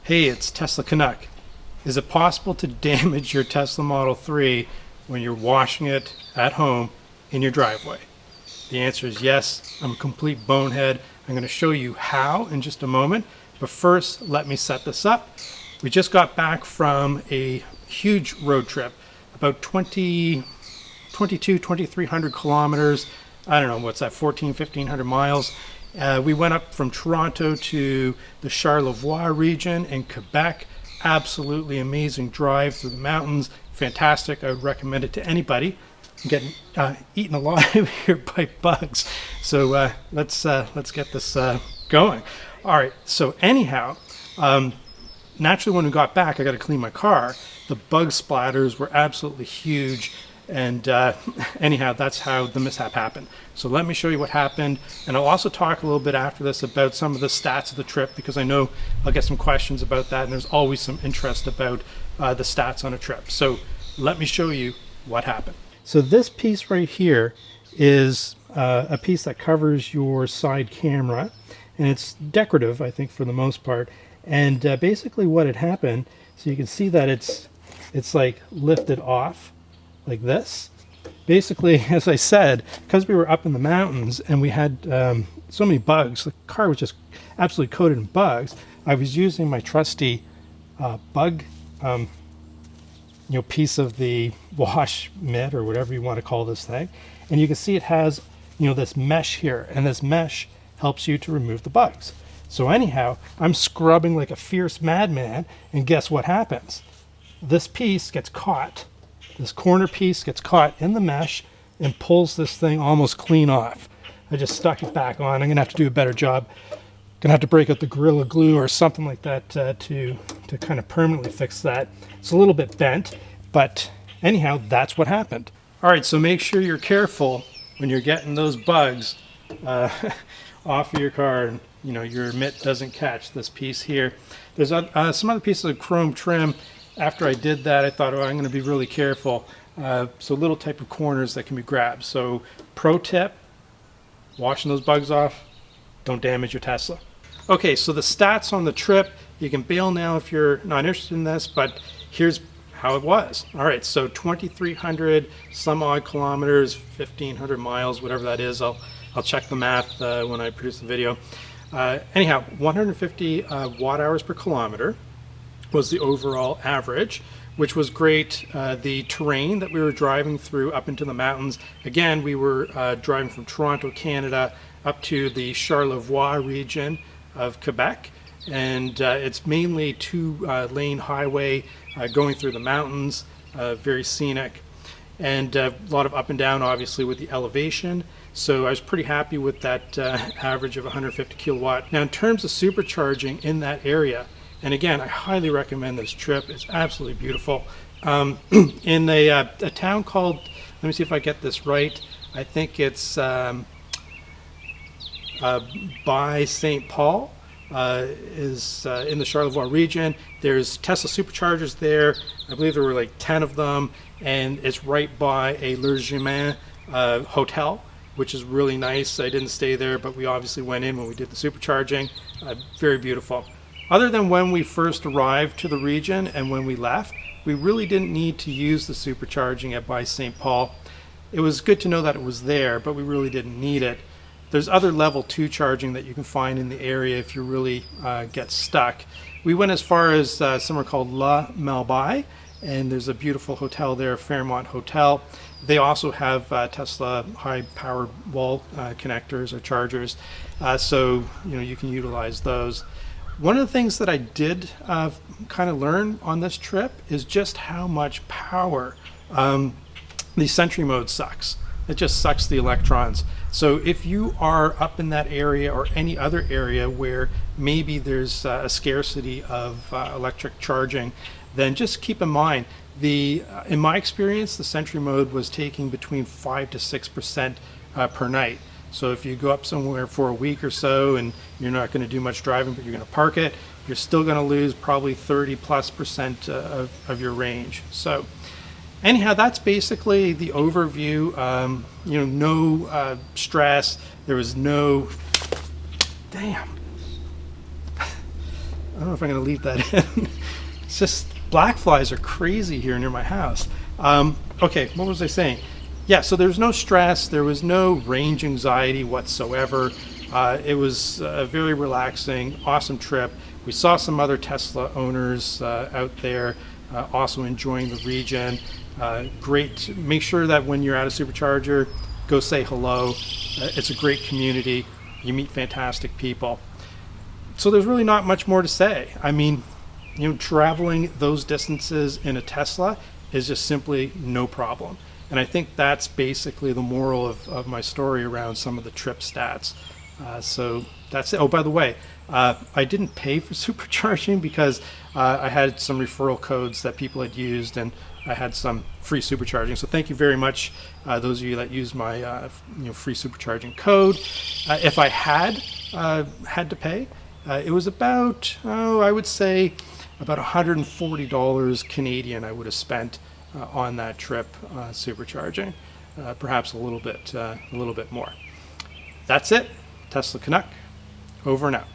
Hey, it's Tesla Canuck. Is it possible to damage your Tesla Model 3 when you're washing it at home in your driveway? The answer is yes. I'm a complete bonehead. I'm going to show you how in just a moment. But first, let me set this up. We just got back from a huge road trip, about 2,300 kilometers. I don't know, what's that, 1,500 miles. We went up from Toronto to the Charlevoix region in Quebec. Absolutely amazing drive through the mountains. Fantastic. I would recommend it to anybody. I'm getting eaten alive here by bugs. So let's get this going. All right. So anyhow, naturally when we got back, I got to clean my car. The bug splatters were absolutely huge. And anyhow, that's how the mishap happened. So let me show you what happened. And I'll also talk a little bit after this about some of the stats of the trip, because I know I'll get some questions about that. And there's always some interest about the stats on a trip. So let me show you what happened. So this piece right here is a piece that covers your side camera. And it's decorative, I think, for the most part. And basically what had happened, so you can see that it's like lifted off like this. Basically, as I said, because we were up in the mountains and we had so many bugs, the car was just absolutely coated in bugs. I was using my trusty bug piece of the wash mitt, or whatever you want to call this thing, and you can see it has this mesh here, and this mesh helps you to remove the bugs. So anyhow, I'm scrubbing like a fierce madman, and guess what happens? This piece gets caught. This corner piece gets caught in the mesh and pulls this thing almost clean off. I just stuck it back on. I'm going to have to do a better job. Going to have to break out the Gorilla Glue or something like that to kind of permanently fix that. It's a little bit bent, but anyhow, that's what happened. All right, so make sure you're careful when you're getting those bugs off of your car, and your mitt doesn't catch this piece here. There's some other pieces of chrome trim. After I did that, I thought, I'm going to be really careful. So little type of corners that can be grabbed. So pro tip, washing those bugs off, don't damage your Tesla. Okay, so the stats on the trip, you can bail now if you're not interested in this, but here's how it was. All right, so 2,300 some odd kilometers, 1,500 miles, whatever that is. I'll check the math when I produce the video. Anyhow, 150 watt hours per kilometer was the overall average, which was great. The terrain that we were driving through up into the mountains, again, we were driving from Toronto, Canada, up to the Charlevoix region of Quebec, and it's mainly two-lane highway going through the mountains, very scenic, and a lot of up and down, obviously, with the elevation. So I was pretty happy with that average of 150 kilowatt. Now, in terms of supercharging in that area, and again, I highly recommend this trip. It's absolutely beautiful. In a town called, let me see if I get this right, I think it's by St. Paul, is in the Charlevoix region. There's Tesla superchargers there. I believe there were like 10 of them, and it's right by a Logement hotel, which is really nice. I didn't stay there, but we obviously went in when we did the supercharging. Very beautiful. Other than when we first arrived to the region and when we left, we really didn't need to use the supercharging at by St. Paul. It was good to know that it was there, but we really didn't need it. There's other level 2 charging that you can find in the area if you really get stuck. We went as far as somewhere called La Malbaie, and there's a beautiful hotel there, Fairmont Hotel. They also have Tesla high-powered wall connectors or chargers, so you can utilize those. One of the things that I did kind of learn on this trip is just how much power the Sentry mode sucks. It just sucks the electrons. So if you are up in that area or any other area where maybe there's a scarcity of electric charging, then just keep in mind, in my experience, the Sentry mode was taking between 5 to 6% per night. So if you go up somewhere for a week or so and you're not going to do much driving, but you're going to park it, you're still going to lose probably 30+% of your range. So anyhow, that's basically the overview. No stress. There was no, damn. I don't know if I'm going to leave that in. It's just black flies are crazy here near my house. Okay, what was I saying? Yeah, so there was no stress. There was no range anxiety whatsoever. It was a very relaxing, awesome trip. We saw some other Tesla owners out there, also enjoying the region. Great. Make sure that when you're at a supercharger, go say hello. It's a great community. You meet fantastic people. So there's really not much more to say. I mean, traveling those distances in a Tesla is just simply no problem. And I think that's basically the moral of my story around some of the trip stats. So that's it. Oh, by the way, I didn't pay for supercharging because I had some referral codes that people had used, and I had some free supercharging. So thank you very much, those of you that used my free supercharging code. If I had to pay, it was about, I would say about $140 Canadian I would have spent on that trip supercharging, perhaps a little bit more. That's it. Tesla Canuck, over and out.